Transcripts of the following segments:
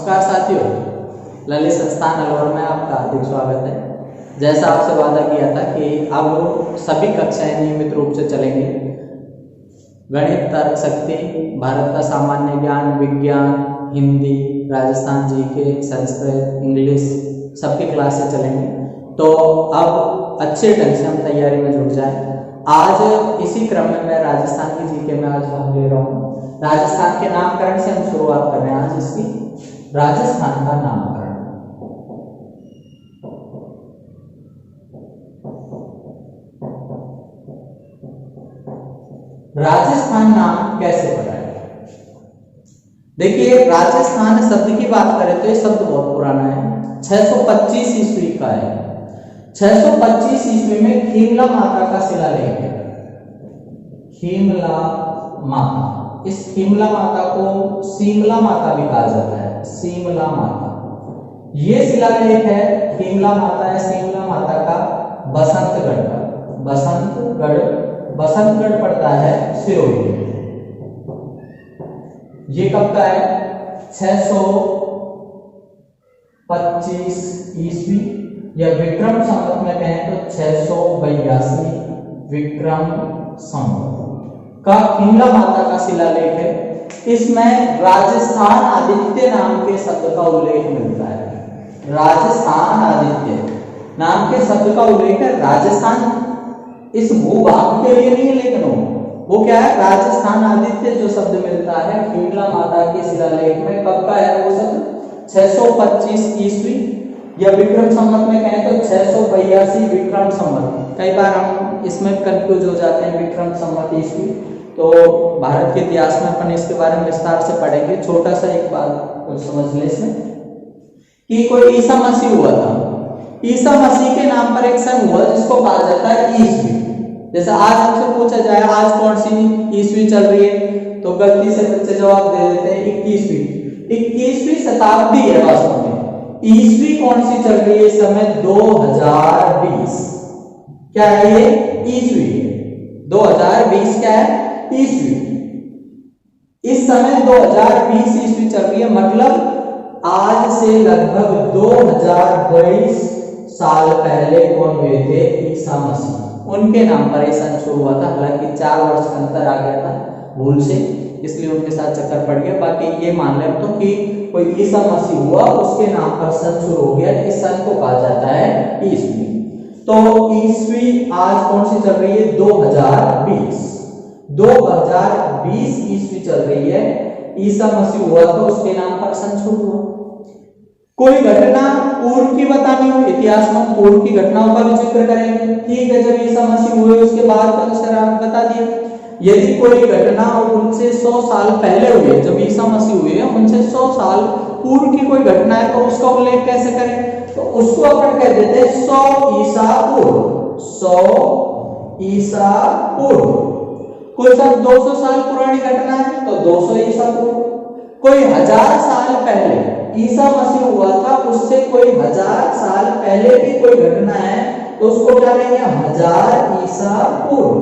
नमस्कार साथियों, ललित संस्थान अलवर में आपका हार्दिक स्वागत है। जैसा आपसे वादा किया था कि अब सभी कक्षाएं नियमित रूप से चलेंगी। गणित, तर्क शक्ति, भारत का सामान्य ज्ञान, विज्ञान, हिंदी, राजस्थान जीके, संस्कृत, इंग्लिश सबकी क्लासें चलेंगी। तो अब अच्छे ढंग से हम तैयारी में जुट जाएं। आज इसी क्रम में मैं राजस्थान की जीके में आज भाग ले रहा हूँ। राजस्थान के नामकरण से हम शुरुआत कर रहे हैं आज इसकी। राजस्थान का नामकरण, राजस्थान नाम कैसे पड़ा है? देखिए, राजस्थान शब्द की बात करें तो ये शब्द बहुत पुराना है, 625 ईस्वी का है। 625 ईस्वी में खीमला माता का शिलालेख है। खीमला माता, इस खीमला माता को सीमला माता भी कहा जाता है। सीमला माता, ये शिलालेख है खीमला माता या सीमला माता का बसंतगढ़ का। बसंतगढ़ पड़ता है सिरोही में। ये कब का है? 625 ईस्वी या विक्रम संवत में कहें तो 682 विक्रम संवत का खीमला माता का शिलालेख है। इसमें राजस्थान आदित्य नाम के शब्द का उल्लेख मिलता है। राजस्थान आदित्य नाम के शब्द का उल्लेख है। राजस्थान इस भूभाग के लिए नहीं है, लेकिन वो क्या है? राजस्थान आदित्य जो शब्द मिलता है खीमला माता के शिलालेख में, कब का है वो शब्द? 625 ईस्वी या विक्रम संवत में कहें तो 682 विक्रम संवत। कई बार हम इसमें कंफ्यूज हो जाते हैं, विक्रम संवत ईस्वी। तो भारत के इतिहास में अपन इसके बारे में विस्तार से पढ़ेंगे। छोटा सा एक बात कुछ समझ ले इसमें कि कोई ईसा मसीह हुआ था। ईसा मसीह के नाम पर एक सन हुआ जिसको कहा जाता है ईस्वी। जैसे आज हमसे पूछा जाए आज कौन सी ईस्वी चल रही है, तो गलती से बच्चे जवाब दे देते हैं 21वीं। 21वीं शताब्दी है वास्तव में। ईस्वी कौन सी चल रही है इस समय? 2020। क्या है ये? ईस्वी। 2020 क्या है? ईस्वी। इस समय 2020 ईस्वी चल रही है। मतलब आज से लगभग 2022 साल पहले कौन हुए थे? ईसा मसीह। उनके नाम पर ये सन शुरू हुआ था। हालांकि 4 वर्ष का अंतर आ गया था भूल से, इसलिए उनके साथ चक्कर पड़ गया। बाकी ये मान लें तो कि कोई ईसा मसीह हुआ, उसके नाम पर सन शुरू हो गया। इस सन को कहा जाता है ईस्वी। तो ईस्वी आज कौन सी चल रही है? 2020। 2020 ईस्वी चल रही है। ईसा मसीह हुआ तो उसके नाम पर सन शुरू हुआ। कोई घटना पूर्व की बतानी हो, इतिहास में पूर्व की घटनाओं का भी जिक्र करेंगे। ठीक है, जब ईसा मसीह हुए उसके बाद का तो सर आप बता दिए। यदि कोई घटना उनसे 100 साल पहले हुई, जब ईसा मसीह हुए उनसे 100 साल पूर्व की कोई घटना है, तो उसका उल्लेख कैसे करें? तो उसको अपन कह देते हैं 100 ईसा पूर्व। 100 ईसा पूर्व। कोई सब 200 साल पुरानी घटना है तो 200 ईसा पूर्व। कोई 1000 साल पहले ईसा मसीह हुआ था, उससे कोई 1000 साल पहले की कोई घटना है तो उसको क्या कहेंगे? 1000 ईसा पूर्व।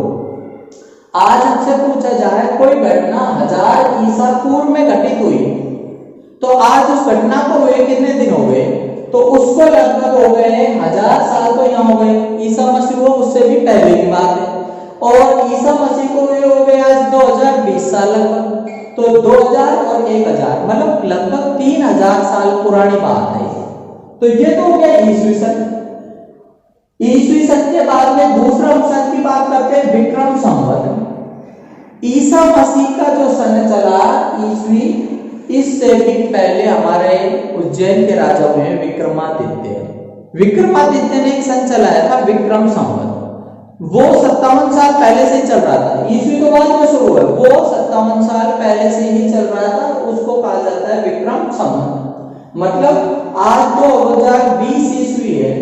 आज हमसे पूछा जाए कोई घटना 1000 ईसा पूर्व में घटित हुई, तो आज उस घटना को हुए कितने दिन हो गए? तो उसको लगभग हो गए 1000 साल तो यहाँ हो गए। ईसा मसीह हुआ उससे भी पहले की बात है। और ईसा मसीह को हो गए आज 2020 साल लगभग। तो 2000 और 1000 मतलब लगभग 3000 साल पुरानी बात है। तो ये तो हो गया ईस्वी सन। ईस्वी सन के बाद में दूसरा सन की बात करते हैं, विक्रम संवत। ईसा मसीह का जो सन चला ईस्वी, इससे भी पहले हमारे उज्जैन के राजा हुए हैं विक्रमादित्य। विक्रमादित्य ने एक सन चलाया था विक्रम संवत। वो 57 साल पहले से ही चल रहा था। ईस्वी तो बाद में शुरू हुआ, वो 57 साल पहले से ही चल रहा था। उसको कहा जाता है विक्रम संवत। मतलब आज 2020 ईस्वी है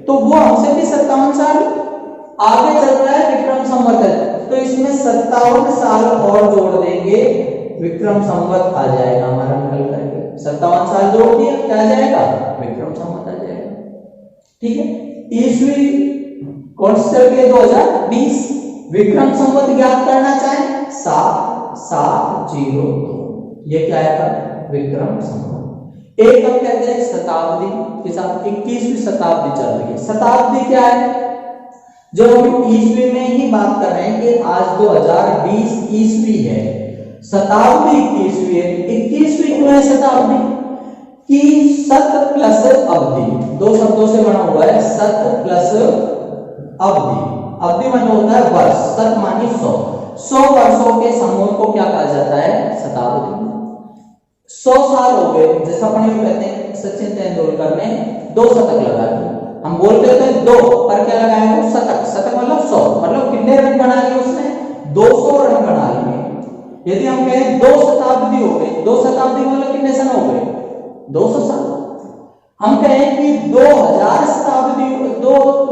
तो वो हमसे भी 57 साल आगे चल रहा है, विक्रम संवत है। तो इसमें 57 साल और जोड़ देंगे, विक्रम संवत आ जाएगा हमारा निकल करके। 57 साल जोड़ दिया, क्या आ जाएगा? विक्रम संवत आ जाएगा। ठीक है। ईस्वी कौन सी चल रही है? 2020। विक्रम संवत ज्ञात करना चाहें 7702, ये क्या है? विक्रम संवत। एक हम कहते हैं शताब्दी के साथ 21वीं शताब्दी चल रही है। शताब्दी क्या है? जो हम ईस्वी में ही बात कर रहे हैं कि आज 2020 ईस्वी है, शताब्दी 21वीं है। 21वीं क्यों है शताब्दी? कि शत प्लस अवधि, दो शब्दों से बना हुआ है, शत प्लस अवधि। अवधि मतलब होता है वर्ष, शत मानी 100 वर्षों के समूह को क्या कहा जाता है? शताब्दी। 100 साल हो गए, जैसा अपन ये कहते हैं सचिन तेंदुलकर ने 2 शतक लगा दिए, हम बोलते थे 2 पर क्या लगाया वो शतक, शतक मतलब 100, मतलब कितने रन बना लिए उसने? 200 रन बना लिए। यदि हम कहें 2 शताब्दी हो गई, 2 शताब्दी मतलब कितने सन हो गए? 200 साल। हम कहें कि 2000 शताब्दी,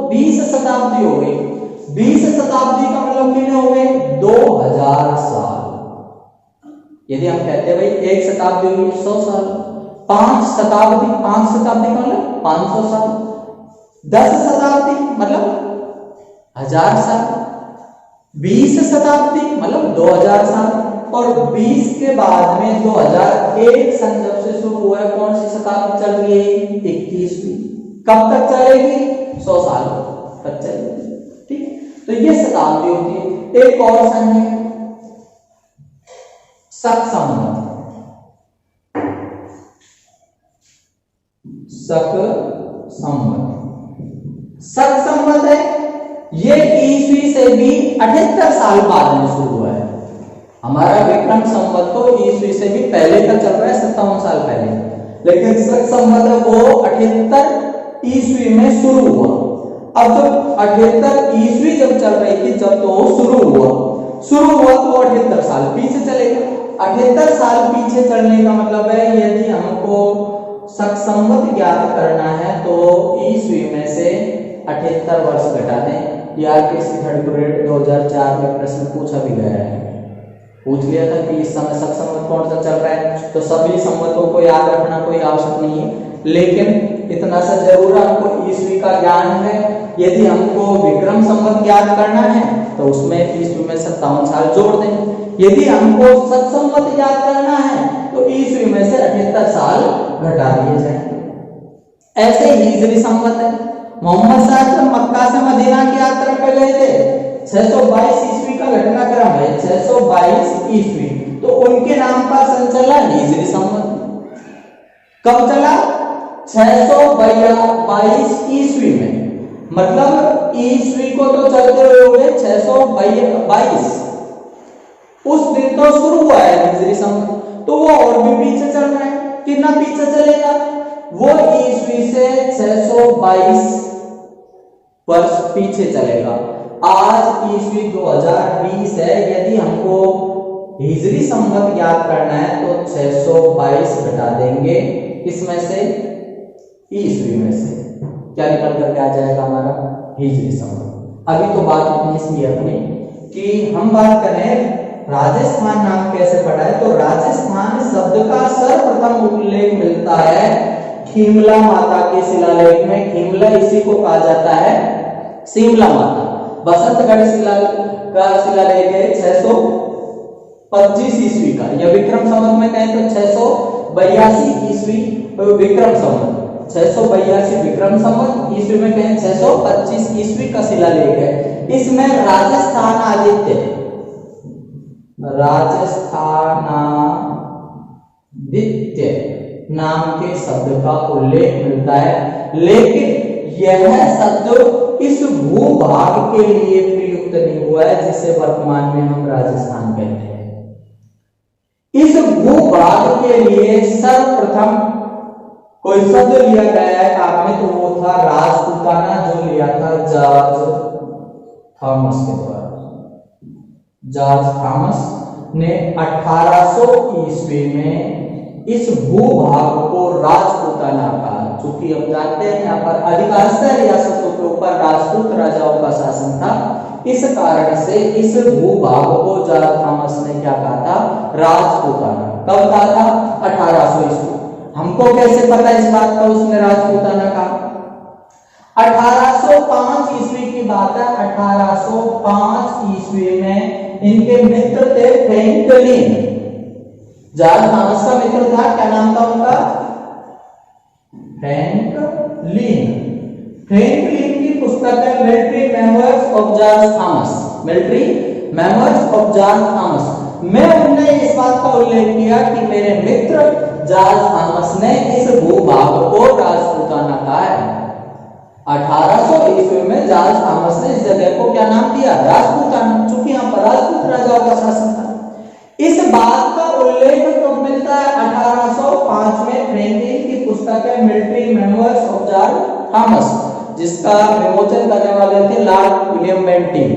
20 शताब्दी हो गई, 20 शताब्दी का मतलब कितने हो गए? 2000 साल। यदि हम कहते हैं भाई 1 शताब्दी हुई 100 साल, 5 शताब्दी, 5 शताब्दी का मतलब 500 साल, 10 शताब्दी मतलब 1000 साल, 20 शताब्दी मतलब 2000 साल, और 20 के बाद में 2001 सन जब से शुरू हुआ है, कौन सी शताब्दी चल रही है? 21वीं। कब तक चलेगी? 100 साल तक चलेगी। ठीक, तो ये शताब्दी होती है। एक और सन है शक संवत। शक संवत, शक संवत है, ये ईस्वी से भी 78 साल बाद में शुरू हुआ है। हमारा विक्रम संवत तो ईस्वी से भी पहले का चल रहा है, 57 साल पहले, लेकिन शक संवत वो 78 ईस्वी में शुरू हुआ। अब जब 78 ईस्वी जब चल रही थी, जब तो शुरू हुआ तो 78 साल पीछे चलेगा। 78 साल पीछे चलने का मतलब है यदि हमको शक संवत ज्ञात करना है तो ईस्वी में से 78 वर्ष घटा दें। या किसी थर्ड ग्रेड 2004 में प्रश्न पूछा भी गया है, पूछ लिया था कि इस समय शक संवत कौन सा चल रहा है, तो सभी संवतों को याद रखना कोई आवश्यक नहीं है, लेकिन इतना सा जरूर हमको ईस्वी का ज्ञान है। यदि हमको विक्रम संवत याद करना है तो उसमें ईस्वी में 57 साल जोड़ दें। यदि हमको शक संवत याद करना है तो ईस्वी में से 78 साल घटा दिए जाएंगे। ऐसे ही हिजरी संवत है। मोहम्मद साहब जब मक्का से मदीना की यात्रा पर गए थे, 622 ईस्वी का घटनाक्रम है, 622 ईस्वी, तो उनके नाम पर सन चला हिजरी संवत। कब चला? 622 ईस्वी में, मतलब ईस्वी को तो चलते हुए हो गए 622, उस दिन तो शुरू हुआ है हिजरी संवत, तो वो और भी पीछे चल रहा है। कितना पीछे चलेगा? वो ईस्वी से 622 वर्ष पीछे चलेगा। आज ईस्वी 2020 है, यदि हमको हिजरी संवत याद करना है तो 622 घटा देंगे इसमें से, ईस्वी में से क्या निकल करके आ जाएगा? हमारा हिजरी संवत। अभी तो बात इतनी सी अपनी कि हम बात करें राजस्थान नाम कैसे पड़ा है, तो राजस्थान शब्द का सर्वप्रथम उल्लेख मिलता है खीमला माता के शिलालेख में। खीमला इसी को कहा जाता है शिमला माता। बसंतगढ़ का शिलालेख है 625 ईस्वी का, या विक्रम संवत में कहें तो 682 ईस्वी विक्रम संवत, 682 विक्रम संवत, ईस्वी में कहें 625 ईस्वी का शिलालेख है। इसमें राजस्थान आदित्य, राजस्थानादित्य नाम के शब्द का उल्लेख मिलता है, लेकिन यह शब्द इस भूभाग के लिए प्रयुक्त नहीं हुआ है जिसे वर्तमान में हम राजस्थान कहते हैं। इस भूभाग के लिए सर्वप्रथम कोई शब्द लिया गया है काम में, तो वो था राजपूताना, जो लिया था जॉर्ज थॉमस के द्वारा। जॉर्ज थॉमस ने 1800 ईस्वी में इस भूभाग को राजपूताना कहा। चूंकि हम जानते हैं यहाँ पर अधिकांशतः रियासतों के ऊपर राजपूत राजाओं का शासन था, इस कारण से इस भूभाग को जॉर्ज थॉमस ने क्या कहा था? राजपूताना। कब कहा था? 1800 ईस्वी। हमको कैसे पता इस बात का उसने राजपूताना कहा? 1805 ईस्वी की बात है। 1805 ईस्वी में इनके मित्र थे फ्रैंकलिन। जॉर्ज थॉमस का मित्र था, क्या नाम था उनका? फ्रैंकलिन की पुस्तक है military memoirs of George Thomas. Military memoirs of George Thomas में उन्होंने इस बात का उल्लेख किया कि मेरे मित्र जॉर्ज थॉमस ने इस भूभाग को राजपूताना कहा है। 1800 ईस्वी में जॉर्ज थॉमस ने इस जगह को क्या नाम दिया? राजपूताना, चूंकि यहाँ पर राजपूत राजाओं का शासन था। इस बात का उल्लेख कब मिलता है? 1805 में फ्रैंकलिन की पुस्तक है military memoirs of George Thomas, जिसका विमोचन करने वाले थे लॉर्ड विलियम बेंटिंग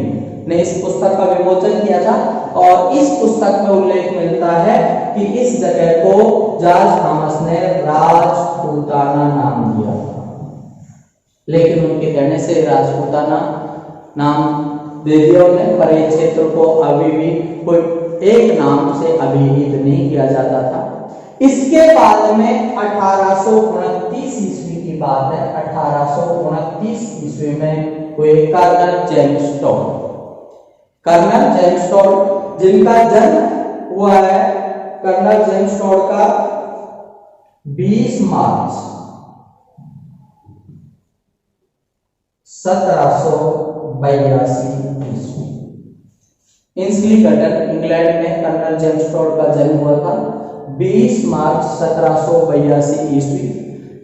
ने इस पुस्तक का विमोचन किया था। और इस पुस्तक में उल्लेख मिलता है कि इस जगह को जॉर्ज थॉमस ने राजपूताना नाम दिया, लेकिन उनके कहने से राजपूताना नाम दे दिया उन्हें, पर इस क्षेत्र को अभी भी कोई एक नाम से अभिहित नहीं किया जाता था। इसके बाद में 1829 ईस्वी की बात है, 1829 ईस्वी में हुए colonel James Tod. Colonel James Tod जिनका जन्म हुआ है, कर्नल जेम्स टॉड का 20 मार्च 1782 ईस्वी इंस्लीगटन इंग्लैंड में कर्नल जेम्स टॉड का जन्म हुआ था 20 मार्च 1782 ईस्वी।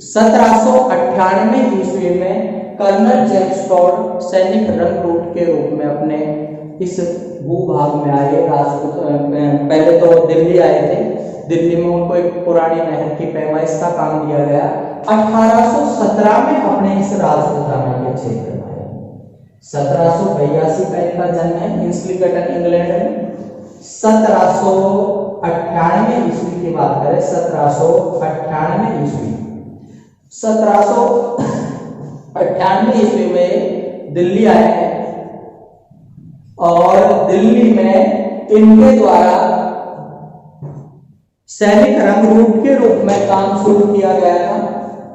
1798 ईस्वी में कर्नल जेम्स टॉड सैनिक रिक्रूट के रूप में अपने इस भूभाग में आए। राजपूत पहले तो दिल्ली आए थे, दिल्ली में उनको एक पुरानी नहर की पैमाइश का काम दिया गया। 1817 में अपने इस राजपूताना के क्षेत्र में 1782 का इनका जन्म है इंस्लीगटन इंग्लैंड में। 1798 ईस्वी की बात करें, 1798 ईस्वी 1798 ईस्वी में दिल्ली आए हैं और दिल्ली में इनके द्वारा सैनिक रंगरूट के रूप में काम शुरू किया गया था।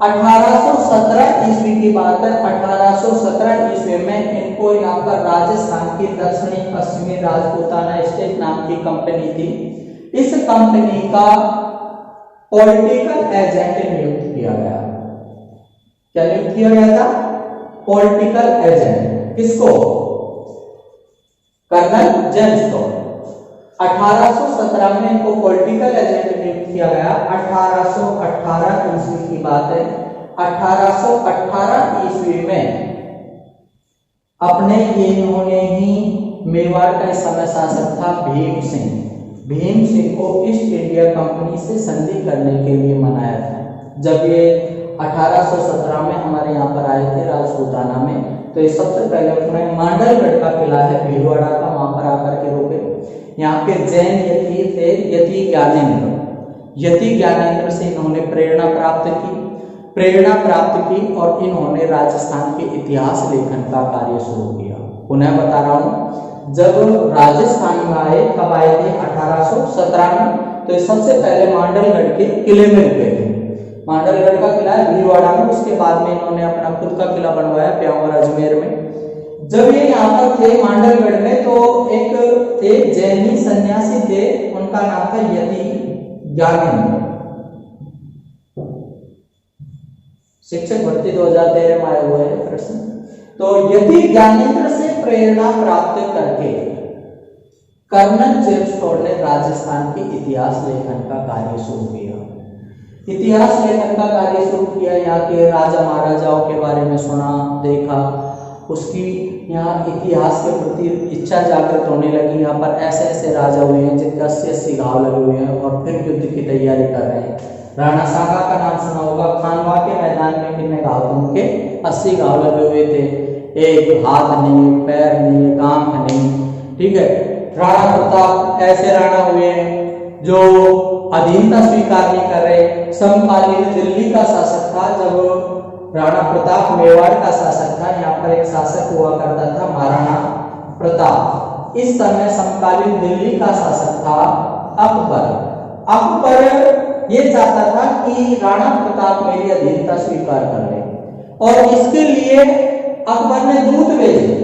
1817 ईस्वी की बात है, 1817 ईस्वी में इनको यहाँ पर राजस्थान की दक्षिणी पश्चिमी राजपूताना स्टेट नाम की कंपनी थी। इस कंपनी का पॉलिटिकल एजेंट नियुक्त किया गया। क्या नियुक्त किया गया था? Political agent. किसको? Colonel James Tod. 1817 में इनको पॉलिटिकल एजेंट नियुक्त किया गया। 1818 ईस्वी की बात है, 1818 ईस्वी में अपने इन्होंने ही मेवाड़ का इस समय शासक था भीम सिंह को ईस्ट इंडिया कंपनी से संधि करने के लिए मनाया था। जब ये 1817 में हमारे यहाँ पर आए थे राजपूताना में, तो ये सबसे पहले उन्होंने मांडलगढ़ का किला है भीलवाड़ा का, वहां पर आकर के रुके। यहाँ पे जैन यति थे, यति ज्ञानेंद्र से इन्होंने प्रेरणा प्राप्त की और इन्होंने राजस्थान के इतिहास लेखन का कार्य शुरू किया। पुनः बता रहा हूँ, जब राजस्थान में आए, कब आए थे? 1817 में। तो सबसे पहले मांडलगढ़ के किले में रुके थे। मांडलगढ़ का किला है भीलवाड़ा में, उसके बाद में इन्होंने अपना खुद का किला बनवाया ब्यावर अजमेर में। जब ये यहाँ पर थे मांडलगढ़ में, तो एक थे जैनी सन्यासी थे, उनका नाम था यति ज्ञानेंद्र। शिक्षक भर्ती 2013 में आए हुए हैं प्रश्न। तो यति ज्ञानेंद्र से प्रेरणा प्राप्त करके कर्नल जेम्स टॉड ने राजस्थान के इतिहास लेखन का कार्य शुरू किया। इतिहास लेखन का कार्य शुरू किया, यहाँ के राजा महाराजाओं के बारे में सुना, देखा, उसकी यहाँ इतिहास के प्रति इच्छा जागृत होने लगी। यहाँ पर ऐसे ऐसे राजा हुए हैं जिनके 80-80 घाव लगे हुए हैं और फिर युद्ध की तैयारी कर रहे हैं। राणा सांगा का नाम सुना होगा, खानवा के मैदान में कितने घाव थे? उनके 80 घाव लगे हुए थे, एक हाथ नहीं, पैर नहीं, आंख नहीं। ठीक है। राणा प्रताप ऐसे राणा हुए हैं जो अधीनता स्वीकार नहीं कर रहे। समकालीन दिल्ली का शासक था जब राणा प्रताप मेवाड़ का शासक था। यहाँ पर एक शासक हुआ करता था महाराणा प्रताप। इस समय समकालीन दिल्ली का शासक था अकबर ये चाहता था कि राणा प्रताप मेरी अधीनता स्वीकार कर ले, और इसके लिए अकबर ने दूत भेजे।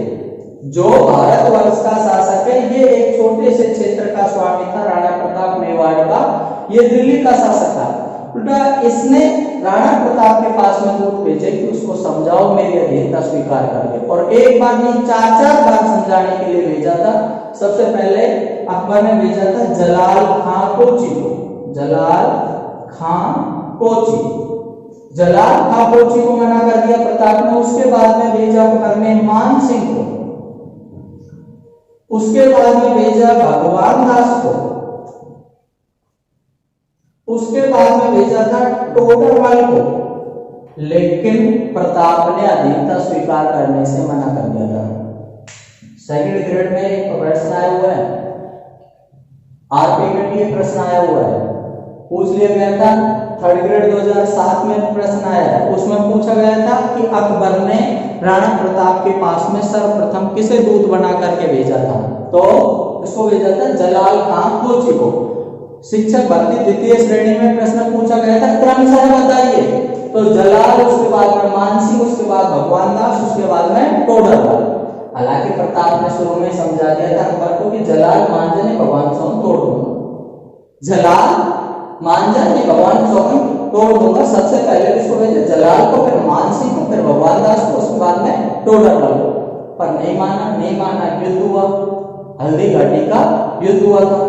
जो भारतवर्ष का शासक है, ये एक छोटे से क्षेत्र का स्वामी था राणा प्रताप मेवाड़ का, ये दिल्ली का शासक था। उल्टा इसने राणा प्रताप के पास में दूत भेजे कि उसको समझाओ मेरी अधीनता स्वीकार कर ले, और एक बार नहीं 4-4 बार समझाने के लिए भेजा था। सबसे पहले अकबर ने भेजा था जलाल खां कोची को, जलाल खां कोची, जलाल खां कोची को मना कर दिया प्रताप ने। उसके बाद में भेजा अकबर ने मान सिंह को, उसके बाद में भेजा भगवान दास को, उसके बाद में भेजा था टोडरमल को, लेकिन प्रताप ने अधीनता स्वीकार करने से मना कर दिया था। सेकंड ग्रेड में एक प्रश्न आया हुआ है, आरपी में भी एक प्रश्न आया हुआ है, पूछ लिया गया था। थर्ड ग्रेड 2007 में प्रश्न आया है, उसमें पूछा गया था कि अकबर ने राणा प्रताप के पास में सर्वप्रथम किसे दूत बना करके भेजा था, तो इसको भेजा था जलाल खां कोची को। शिक्षक भर्ती द्वितीय श्रेणी में प्रश्न पूछा गया था, क्रमशः बताइए, तो जलाल, उसके बाद में मानसिंह, उसके बाद भगवान दास, उसके बाद में टोडरमल। हालांकि प्रताप ने शुरू में समझा दिया था अकबर को कि जलाल मानजने भगवान सोन तोड़ दूंगा, जलाल मानजने भगवान सोन तोड़ दूंगा। सबसे पहले इसको भेजा जलाल को, फिर मानसिंह को, फिर भगवान दास को, उसके बाद में टोडरमल को, पर नहीं माना, युद्ध हुआ, हल्दी घाटी का युद्ध हुआ था।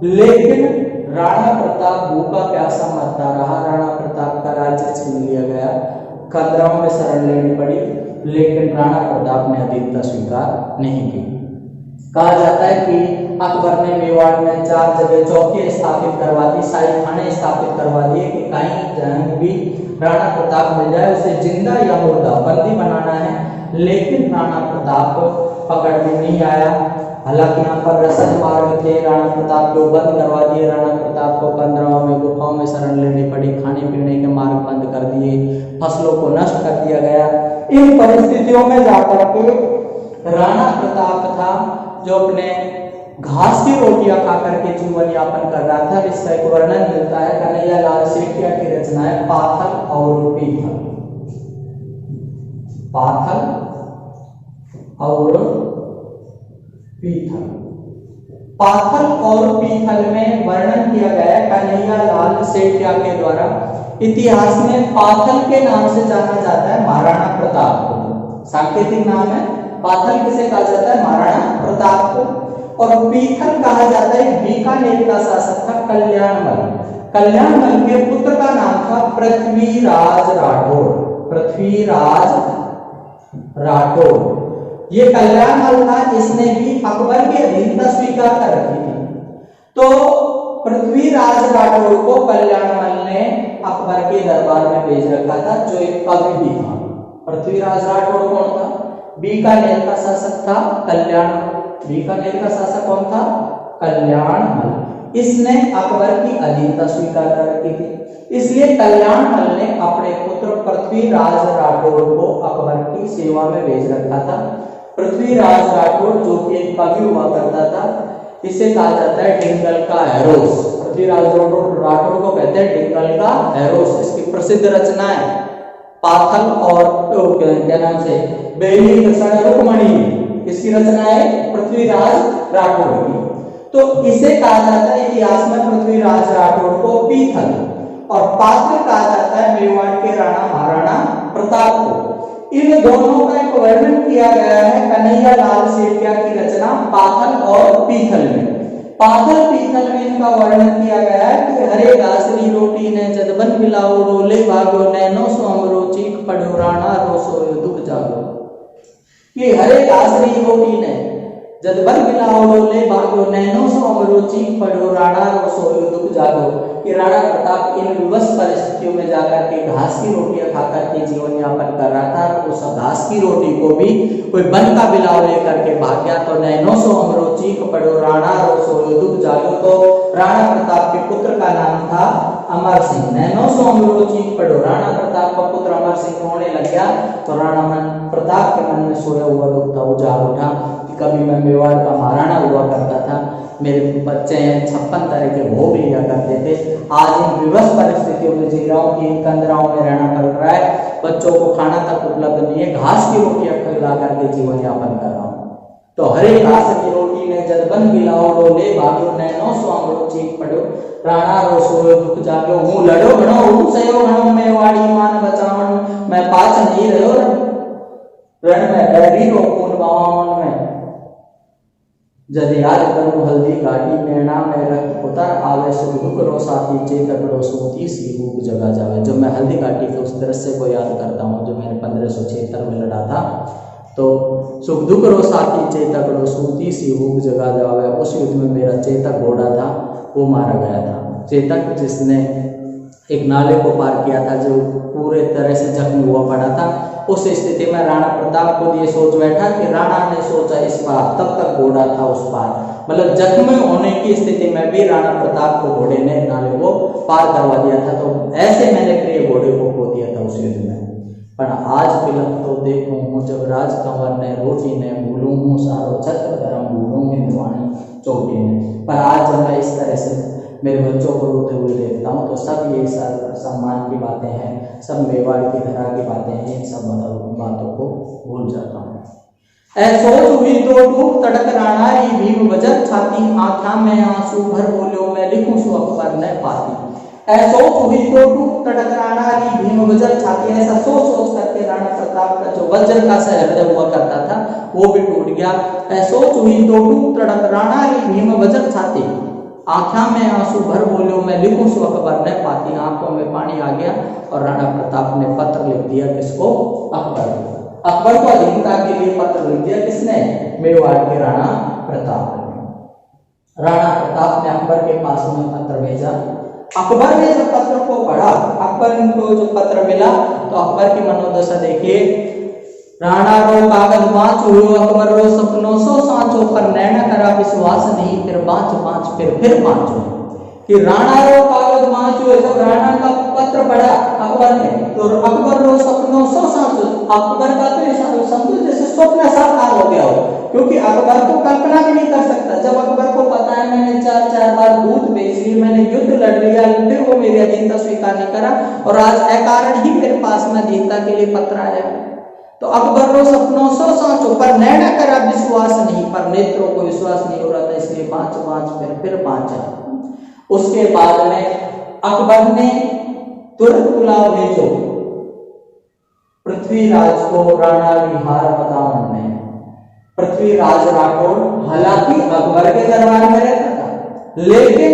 लेकिन राणा प्रताप भूखा प्यासा मरता रहा, राणा प्रताप का राज्य छीन लिया गया, खंडराव में शरण लेनी पड़ी, लेकिन राणा प्रताप ने अधीनता स्वीकार नहीं की। कहा जाता है कि अकबर ने मेवाड़ में 4 जगह चौकी स्थापित करवा दी, शाही थाने स्थापित करवा दिए कि कहीं जहां भी राणा प्रताप मिल जाए उसे जिंदा या मुर्दा बंदी बनाना है, लेकिन राणा प्रताप पकड़ में नहीं आया। हालांकि यहाँ पर रसद मार्ग थे, राणा प्रताप को बंद करवा दिए, राणा प्रताप को कंदराओं में गुफाओं में शरण लेनी पड़ी, खाने पीने के मार्ग बंद कर दिए, फसलों को नष्ट कर दिया गया। इन परिस्थितियों में जाकर के राणा प्रताप था जो अपने घास की रोटियां खाकर के जीवन यापन कर रहा था। इसका एक वर्णन मिलता है कन्हैया लाल सेठिया की रचना है पाथल और पीथल, पाथल और पीथल। पाथल और पीथल में वर्णन किया गया कन्हैया लाल सेठिया के द्वारा। इतिहास में पाथल के नाम से जाना जाता है महाराणा प्रताप को, सांकेतिक नाम है। पाथल किसे कहा जाता है? महाराणा प्रताप को। और पीथल कहा जाता है बीकानेर का शासक था कल्याणमल। कल्याणमल के पुत्र का नाम था पृथ्वीराज राठौड़, पृथ्वीराज राठौड़। ये कल्याणमल था, इसने भी अकबर की अधीनता स्वीकार कर रखी थी। तो पृथ्वीराज राठौड़ को कल्याणमल ने अकबर के दरबार में भेज रखा था, जो एक कवि भी था। पृथ्वीराज राठौड़ कौन था? बीकानेर का शासक था कल्याणमल। बीकानेर का शासक कौन था? कल्याणमल। इसने अकबर की अधीनता स्वीकार कर रखी थी, इसलिए कल्याणमल ने अपने पुत्र पृथ्वीराज राठौड़ को अकबर की सेवा में भेज रखा था। पृथ्वीराज राठौड़ जो कि एक कवि हुआ करता था, इसे कहा जाता है डिंगल का हेरोस। पृथ्वीराज राठौड़ को कहते हैं डिंगल का हेरोस। इसकी प्रसिद्ध रचना है पाथल और क्या नाम से बेली रुक्मणी, इसकी रचना है पृथ्वीराज राठौड़ की। तो इसे कहा जाता है इतिहास में पृथ्वीराज राठौड़ को पीथल, और पाथल कहा जाता है मेवाड़ के राणा महाराणा प्रताप को। इन दोनों का एक वर्णन किया गया है कन्हैया लाल सेठिया की रचना पाथल और पीथल में। पाथल पीथल में इनका वर्णन किया गया है कि हरे गासरी रोटी ने जदबन मिलाओ रोले भागो नैनो सो अमरो चीख पड़ो राणा रोसो दुख जागो। ये हरे गासरी रोटी ने जदबन मिलाओ रोले भागो नैनो सो अमरो चीख पड़ो राणा रोसो दुख जागो। कि राणा प्रताप इन विवश परिस्थितियों में जाकर के घास की रोटियां खाकर के जीवन यापन कर रहा था। उस घास की रोटी को भी कोई बन का बिलाव लेकर के भाग गया। तो नैनो सो अमरो चीख पड़ो राणा रोसो दुख जागो। तो राणा प्रताप के पुत्र का नाम था अमर सिंह। नैनो सो अमरो चीख पड़ो, राणा प्रताप का पुत्र अमर सिंह रोने लग गया। तो राणा प्रताप के मन में सोया हुआ दुख था वो जाग उठा कि कभी मैं मेवाड़ का महाराणा हुआ करता था, मेरे बच्चे 56 तरह के भोग लिया करते थे। आज इन विवश परिस्थितियों में जी रहा हूँ कि इन कंदराओं में रहना पड़ रहा है, बच्चों को खाना तक उपलब्ध नहीं है, घास की रोटियां खिला करके जीवन यापन कर रहा हूँ। तो हरे घास की रोटी ने जब जपन गिलाओ डोले भाग्यो नैनो स्वांगड़ो चीख पड़ो राणा रो सोयो दुख जाग्यो हूँ लड़ो घणो हूँ सयो घणो मैं वाड़ी मान बचावन मैं पाछ नहीं रहो रण में बैरी रो खून बहावन में जद याद करूं हल्दी गाड़ी नैना में रक्त उतर आवे सुख दुख रो साथी चेतक रो सोती सी भूख जगा जावे। जब मैं हल्दी घाटी के उस दृश्य को याद करता हूँ जो मैंने 1576 में लड़ा था, तो सुख दुख रो साथी चेतक रो सोती सी भूख जगा जावे। उस युद्ध में मेरा चेतक घोड़ा था वो मारा गया था। चेतक जिसने एक नाले को पार किया था, जो पूरे तरह से जख्मी हुआ पड़ा था, उस स्थिति में राणा प्रताप को ये सोच बैठा कि राणा ने सोचा इस पार, तब तक घोड़ा था उस पार, मतलब जख्मी होने की स्थिति में भी राणा प्रताप को घोड़े ने नाले को पार करवा दिया था। तो ऐसे मैंने प्रिय घोड़े को खो दिया था उस युद्ध में। पर आज बिलख तो देखूं हूँ जब राज कंवर ने रोटी ने भूलूं हूँ सारो छत्र धर्म भूलूं हिंदवाणी चोटी ने। पर आज जब मैं इस तरह से मेरे बच्चों को रोते हुए देखता हूँ तो सब ये सम्मान की बातें हैं, सब मेवाड़ की धरा की बातें हैं, इन सब बातों को भूल जाता हूँ। सोच हुई दो टूक तड़क राणा ये भीम बजत छाती आँखा में आंसू भर बोलो मैं लिखूं सो अखबार न पाती। सोच हुई दो टूक तड़क राणा ये भीम बजत छाती। ऐसा सोच करके राणा प्रताप का जो वज्र का सा हृदय हुआ करता था वो भी टूट गया। सोच हुई दो टूक तड़क राणा ये भीम बजत छाती आँखा में आंसू भर बोलो मैं लिखूं सो अखबार न पाती। आंखों में पानी आ गया और राणा प्रताप ने पत्र लिख दिया किसको? अकबर को। अकबर को अधीनता के लिए पत्र लिख दिया किसने? मेवाड़ के राणा प्रताप ने। राणा प्रताप ने अकबर के पास में पत्र भेजा। अकबर ने जब पत्र को पढ़ा, अकबर को जो पत्र मिला तो अकबर की मनोदशा देखिए। राणा रो कागज बाँच हुओ अकबर रो सपनों सो सांचो पर नैना करा विश्वास नहीं फिर बाँच फिर बाँचो। कि राणा रो कागज बाँच हुए, जब राणा का पत्र पढ़ा अकबर ने तो अकबर रो सपनों सो सांचो, अकबर का तो ऐसा समझो जैसे स्वप्न साकार हो गया हो, क्योंकि अकबर तो कल्पना भी नहीं कर सकता। जब अकबर को पता है मैंने चार बार दूध बेच ली, मैंने युद्ध लड़ लिया, फिर वो मेरी अधीनता स्वीकार नहीं करा और आज अकारण ही मेरे पास में अधीनता के लिए पत्र आया। तो अकबर रो सपनों सो सांचो पर नैना करा विश्वास नहीं, पर नेत्रों को विश्वास नहीं हो रहा था, इसलिए बाँच फिर बाँचा। उसके बाद में अकबर ने तुरंत बुलाव भेजो पृथ्वीराज को राणा विहार बतावन में। पृथ्वीराज राठौड़ हालांकि अकबर के दरबार में रहता था, लेकिन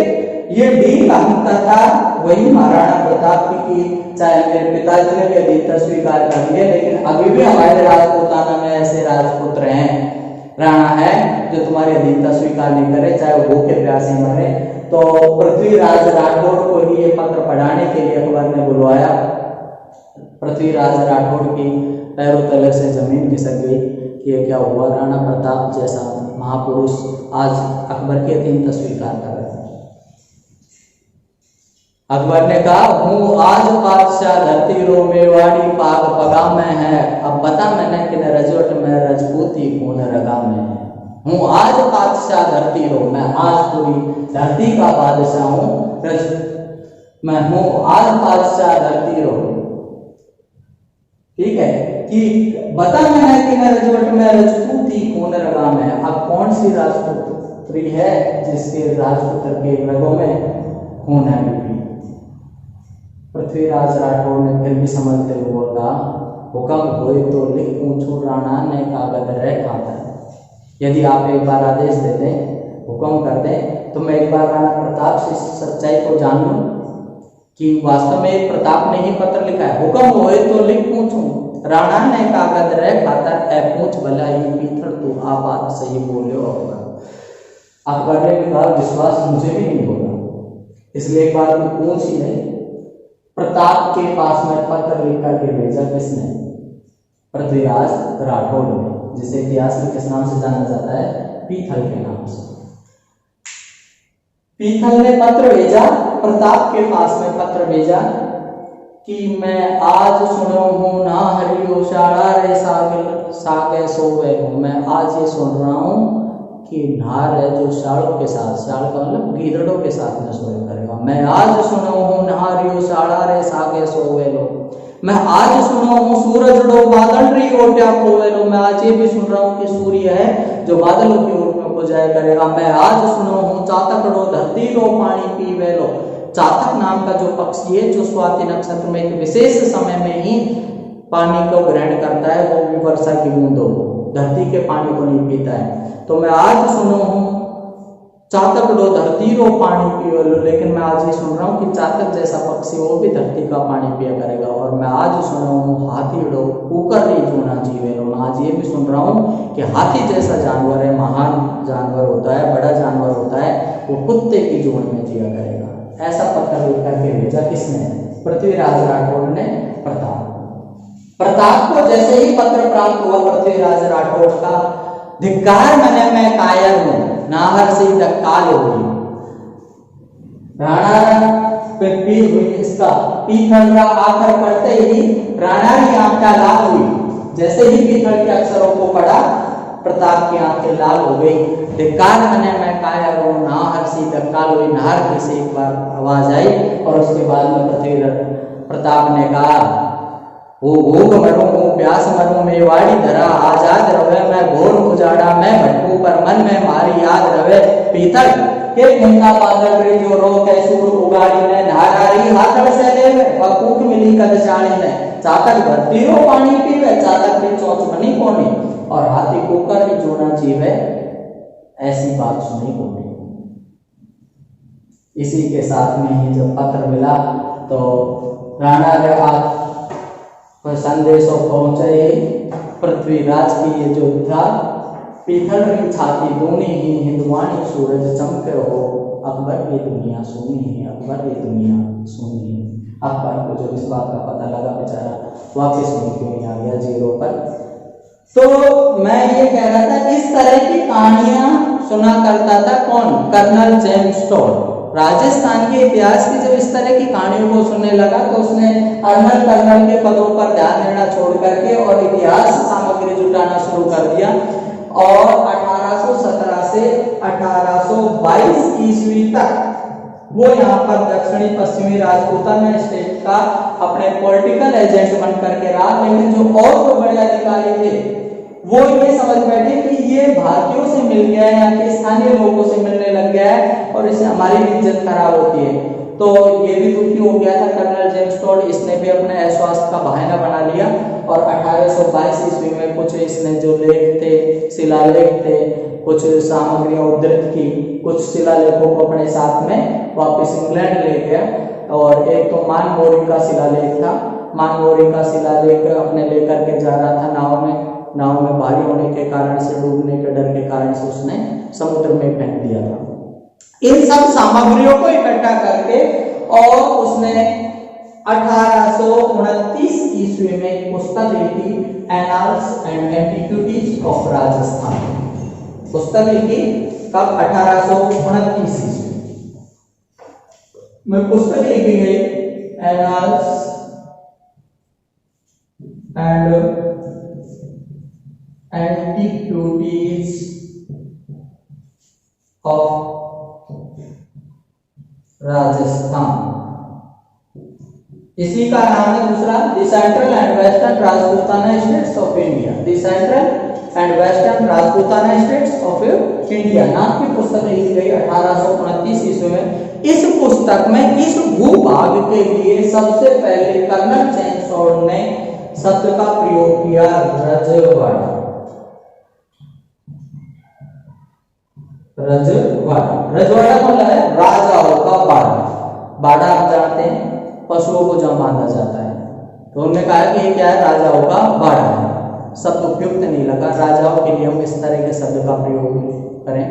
ये डील अंतर था वही महाराणा प्रताप की। चाहे मेरे पिताजी ने भी अधीनता स्वीकार कर लिया, लेकिन अभी भी हमारे राजपूताना में ऐसे राजपुत्र हैं, राणा है जो तुम्हारी अधीनता स्वीकार नहीं करे, चाहे वो भूखे प्यासे मरे। तो पृथ्वीराज राठौड़ को ही ये पत्र पढ़ाने के लिए अकबर ने बुलवाया। पृथ्वीराज राठौड़ की पैरों तले से जमीन खिसक गई कि ये क्या हुआ, राणा प्रताप जैसा महापुरुष आज अकबर की अधीनता स्वीकार कर रहे हैं। अकबर ने कहा हूँ आज बादशाह धरती रो मेवाड़ी पाग पगा में है, अब बता मैंने कि रजवट में रजपूती खून रगा में है। हूँ आज बादशाह धरती रो, मैं आज पूरी धरती का बादशाह हूँ, मैं हूँ आज बादशाह धरती रो। ठीक है कि बता मैंने कि मैं रजवट में रजपूती खून रगा में है। अब कौन सी राजपुत्री है जिसके राजपुत्र के रगों में खून है? पृथ्वीराज राठौड़ ने फिर भी समझते हुए कहा हुक्म होए तो लिख पूछो राणा ने कागज रह खाता है। यदि आप एक बार आदेश दे दें, हुक्म कर दें, तो मैं एक बार राणा प्रताप से सच्चाई को जान लूं कि वास्तव में एक प्रताप ने ही पत्र लिखा है। हुक्म होए तो लिख पूछूं राणा ने कागज रह खाता है, पूछ भला ही पीथर तू आ बात सही बोलियो अकबर। अकबर ने कहा विश्वास मुझे भी नहीं होगा, इसलिए एक बार तू पूछ ही नहीं। प्रताप के पास में पत्र लिख करके भेजा किसने? पृथ्वीराज राठौड़ ने, जिसे इतिहास में किस नाम से जाना जाता है? पीथल के नाम से। पीथल ने पत्र भेजा, प्रताप के पास में पत्र भेजा कि मैं आज सुनो हूं ना हरियो शाला रे सागे सोवे हूं। मैं आज ये सुन रहा हूं कि नार है जो शालों के साथ, शाल का मतलब गीदड़ों के साथ में सोए करेगा। मैं आज सुनो हूं नारियो शाला रे सागे सोवे लो, मैं आज सुनो हूं सूरज डो बादल री ओट्या खोवे लो। मैं आज ये भी सुन रहा हूं कि सूर्य है जो बादलों के ओट में हो जाया करेगा। मैं आज सुनो हूँ चातकड़ो धरती लो पानी पीवे लो। चातक नाम का जो पक्षी है जो स्वाति नक्षत्र में एक विशेष समय में ही पानी को ग्रहण करता है, वो भी वर्षा की बूंदों, धरती के पानी को नहीं पीता है। तो मैं आज सुनो हूँ चातक लो धरती लो पानी पियो लो, लेकिन मैं आज ये सुन रहा हूँ कि चातक जैसा पक्षी वो भी धरती का पानी पिया करेगा। और मैं आज सुन रहा हूँ हाथी लो कुकर नहीं जूना जीवे लो। मैं आज ये भी सुन रहा हूँ कि हाथी जैसा जानवर है, महान जानवर होता है, बड़ा जानवर होता है, वो कुत्ते की जून में जिया करेगा। ऐसा पत्र लिख करके भेजा किसने? पृथ्वीराज राठौड़ ने प्रताप को जैसे ही पत्र प्राप्त हुआ पृथ्वीराज राठौड़ का, धिक्कार मने मैं कायर हूं नाहर से डकाल हुई। राणा पे पीर हुई इसका पीथल का आखर पढ़ते ही राणा की आंखें लाल हुई। जैसे ही पीथल के अक्षरों को पढ़ा प्रताप की आंखें लाल हो गई। धिक्कार मने मैं कायर हूं नाहर से डकाल हुई। नाहर की से एक बार आवाज आई और उसके बाद में प्रताप ने कहा वो भूख मरू हूँ प्यास मरू मेवाड़ी धरा आजाद रवे मैं घोर उजाड़ा मैं भटकू पर मन में मारी याद रवे पीतल के घंटा पागल रे जो रो के सूर उगाड़ी ने नारारी हाथड़ से ले वकूक मिली कदचाणी ने। चातक धरती रो पानी पीवे चातक की चोंच बनी कोनी और हाथी कुकर की जोना जीवे ऐसी बात सुनी कोनी। इसी के साथ में ही जब पत्र मिला तो राणा के हाथ संदेश पहुंचे पृथ्वीराज की ये जो था पीथल की छाती दोनी ही हिंदुआनी सूरज चमके हो अकबर ये दुनिया सुनी है अकबर ये दुनिया सुनी है। अकबर को जब इस बात का पता लगा बेचारा वापस नहीं क्यों नहीं आ गया जीरो पर। तो मैं ये कह रहा था इस तरह की कहानियां सुना करता था कौन? Colonel James Tod. राजस्थान के इतिहास की जब इस तरह की कहानियों को सुनने लगा तो उसने अर्नल कर्नल के पदों पर ध्यान देना छोड़ करके और इतिहास सामग्री जुटाना शुरू कर दिया। और 1817 से 1822 ईस्वी तक वो यहाँ पर दक्षिणी पश्चिमी राजपूताना स्टेट का अपने पॉलिटिकल एजेंट बन करके रहा। लेकिन जो और जो बड़े अधिकारी थे वो ये समझ बैठे कि ये भारतीयों से मिल गया है, यहाँ के स्थानीय लोगों से मिलने लग गया है और इससे हमारी भी इज्जत खराब होती है। तो ये भी दुखी हो गया था कर्नल जेम्स टॉड। इसने भी अपने अस्वास्थ्य का बहाना बना लिया और 1822 ईस्वी में कुछ इसने जो लेख थे शिलालेख थे कुछ सामग्रियां उद्धृत की, कुछ शिलालेखों को अपने साथ में वापस इंग्लैंड ले गया। और एक तो मानमोरी का शिलालेख था, मानमोरी का शिलालेख अपने लेकर के जा रहा था नाव में भारी होने के कारण से डूबने के डर के कारण से उसने समुद्र में फेंक दिया था। इन सब सामग्रियों को इकट्ठा करके और उसने 1829 ईस्वी में एक पुस्तक लिखी annals and antiquities of Rajasthan. पुस्तक लिखी कब? 1829 ईस्वी में पुस्तक लिखी गई annals and antiquities of Rajasthan. इसी का नाम है दूसरा the central and western Rajputana states of India. The central and western Rajputana states of India नाम की पुस्तक लिखी गई 1829 ईस्वी में। इस पुस्तक में इस भूभाग के लिए सबसे पहले कर्नल जेम्स टॉड ने शब्द का प्रयोग किया रजवाड़ा। रजवाड़ा मतलब है राजाओं का बाड़ा। बाड़ा आप जानते हैं पशुओं को जहाँ बांधा जाता है, तो उन्होंने कहा कि ये क्या है? राजाओं का बाड़ा है। शब्द उपयुक्त नहीं लगा, राजाओं के लिए हम इस तरह के शब्द का प्रयोग करें।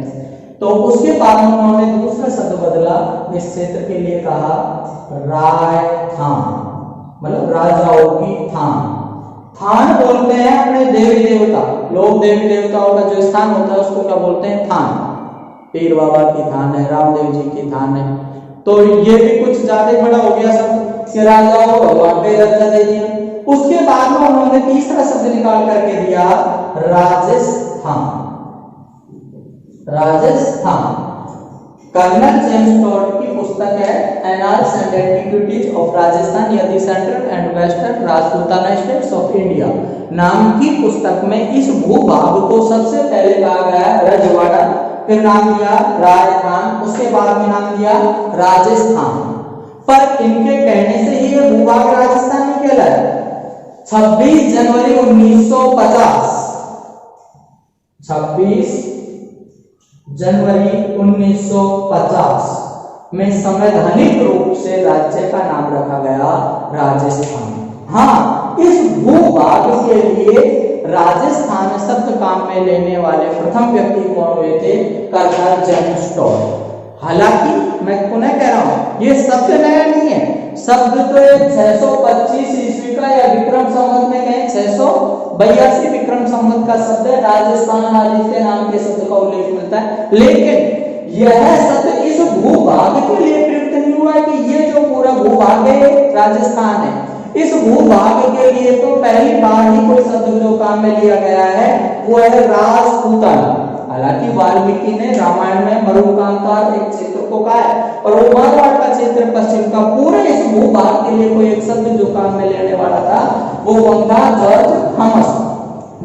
तो उसके बाद उन्होंने दूसरा शब्द बदला, इस क्षेत्र के लिए कहा रायथान, मतलब राजाओं की थान। थान बोलते हैं अपने देवी देवता, लोग देवी देवताओं का जो स्थान होता है उसको क्या बोलते हैं? थान। पीर बाबा की थान है, रामदेव जी की थान है। तो ये भी कुछ ज्यादा बड़ा हो गया सब कि राजाओं भगवान पे दर्जा दे दिया। उसके बाद में उन्होंने तीसरा शब्द निकाल करके दिया Rajasthan. Rajasthan colonel James Tod की पुस्तक है annals and antiquities of Rajasthan या the central and western Rajputana states of India नाम की पुस्तक में इस भूभाग को सबसे पहले कहा गया है रजवाड़ा, फिर नाम दिया राजस्थान, उसके बाद में नाम दिया राजस्थान। पर इनके कहने से ही ये भूभाग राजस्थान में कहलाया। 26 जनवरी 1950 26 जनवरी 1950 में संवैधानिक रूप से राज्य का नाम रखा गया राजस्थान। हाँ, इस भूभाग के लिए राजस्थान शब्द काम में लेने वाले प्रथम व्यक्ति कौन हुए थे? Colonel James Tod. हालांकि मैं पुनः कह रहा हूं ये शब्द नया नहीं है, शब्द तो 625 ईस्वी का या विक्रम संवत में कहें 682 विक्रम संवत का शब्द है। राजस्थान आदित्य नाम के शब्द का उल्लेख मिलता है, लेकिन यह शब्द इस भूभाग के लिए प्रयुक्त नहीं हुआ है कि ये जो पूरा भूभाग है राजस्थान है। इस भूभाग के लिए तो पहली बार ही कोई शब्द जो काम में लिया गया है वो है राजपूताना। हालांकि वाल्मीकि ने रामायण में मरुकांतार एक क्षेत्र को कहा है, और वो मारवाड़ का क्षेत्र पश्चिम का पूरे इस भूभाग के लिए कोई एक शब्द जो काम में लेने वाला था वो था जॉर्ज थॉमस,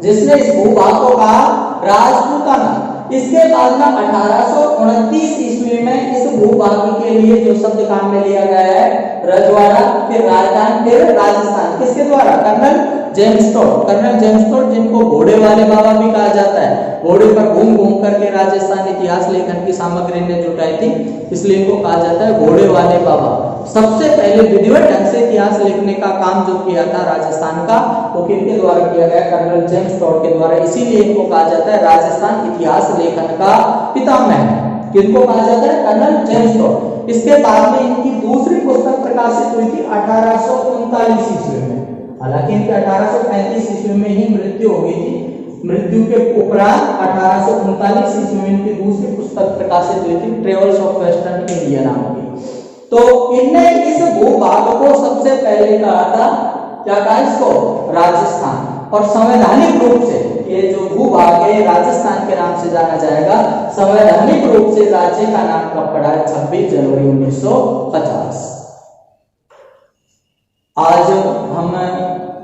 जिसने इस भूभाग को कहा राजपूताना। इसके बाद में 1829 ईस्वी में इस भूभाग के लिए जो शब्द काम में लिया गया है रजवाड़ा, फिर राजस्थान, फिर राजस्थान। किसके द्वारा? Colonel James Tod. Colonel James Tod जिनको घोड़े वाले बाबा भी कहा जाता है, घोड़े पर घूम घूम करके राजस्थान इतिहास लेखन की सामग्री ने जुटाई थी, इसलिए इनको कहा जाता है घोड़े वाले बाबा। सबसे पहले विधिवत ढंग से इतिहास लिखने का काम जो किया था राजस्थान का वो किनके द्वारा किया गया? कर्नल जेम्स टॉड के द्वारा। इसीलिए इनको कहा जाता है राजस्थान इतिहास लेखन का पितामह। किनको कहा जाता है? Colonel James Tod. इसके बाद में इनकी दूसरी पुस्तक प्रकाशित हुई थी 1839 ईस्वी में। हालांकि इनके 1835 ईस्वी में ही मृत्यु हो गई थी। मृत्यु के उपरांत 1839 ईस्वी में इनकी दूसरी पुस्तक प्रकाशित हुई थी ट्रेवल्स ऑफ वेस्टर्न इंडिया नाम की। तो इनने इस भूभाग को सबसे पहले कहा था, क्या कहा इसको? राजस्थान। और संवैधानिक रूप से ये जो भूभाग है राजस्थान के नाम से जाना जाएगा। संवैधानिक रूप से राज्य का नाम कब पड़ा है? 26 जनवरी 1950। आज हम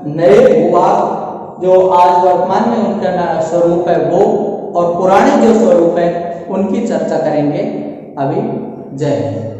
नए भूभाग जो आज वर्तमान में उनका स्वरूप है वो और पुराने जो स्वरूप है उनकी चर्चा करेंगे। अभी जय हिंद।